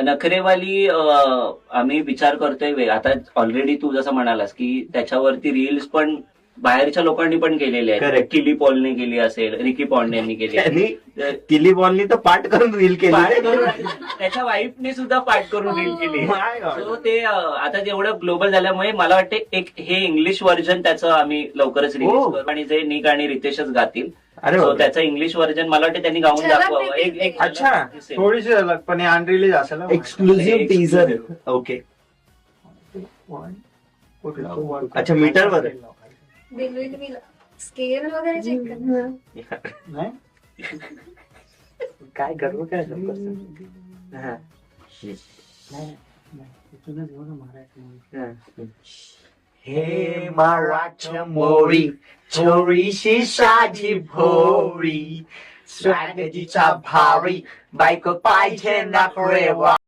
नखरेवाली आम्ही विचार करतोय आता ऑलरेडी तू जसं म्हणालास की त्याच्यावरती रील्स पण बाहेरच्या लोकांनी पण केलेले आहेत. Correct. किली पॉलने केली असेल, रिकी पॉन्डेंनी केली त्यांनी तर किली बॉलनी तर पाठ करून रील पाठ केली. करून त्याच्या वाईफने सुद्धा पाठ करून रील केली. My God. So ते आता जेवढं ग्लोबल झाल्यामुळे मला वाटते एक हे इंग्लिश व्हर्जन त्याचं आम्ही लवकरच रिलीज हो. करू आणि जे निक आणि रितेशच गातील. अरे So बापरे. त्याचं इंग्लिश व्हर्जन मला वाटते त्यांनी गाऊन झलक दाखवावं. देखील एक अच्छा. दिसेल. थोडीशी अलग पण अनरिलीज असेल ना. Exclusive teaser. Exclusive. ओके. अच्छा, मीटरवर आहे. दिलविल स्केल वगैरे चेक कर. नाही काय गर्व काय हा. इथूनच घेऊ ना मराठी. हे मराठमोळी चोरीशी साधी भोरी स्वागतीचा भारी बायको पाहिजे नखरेवाली.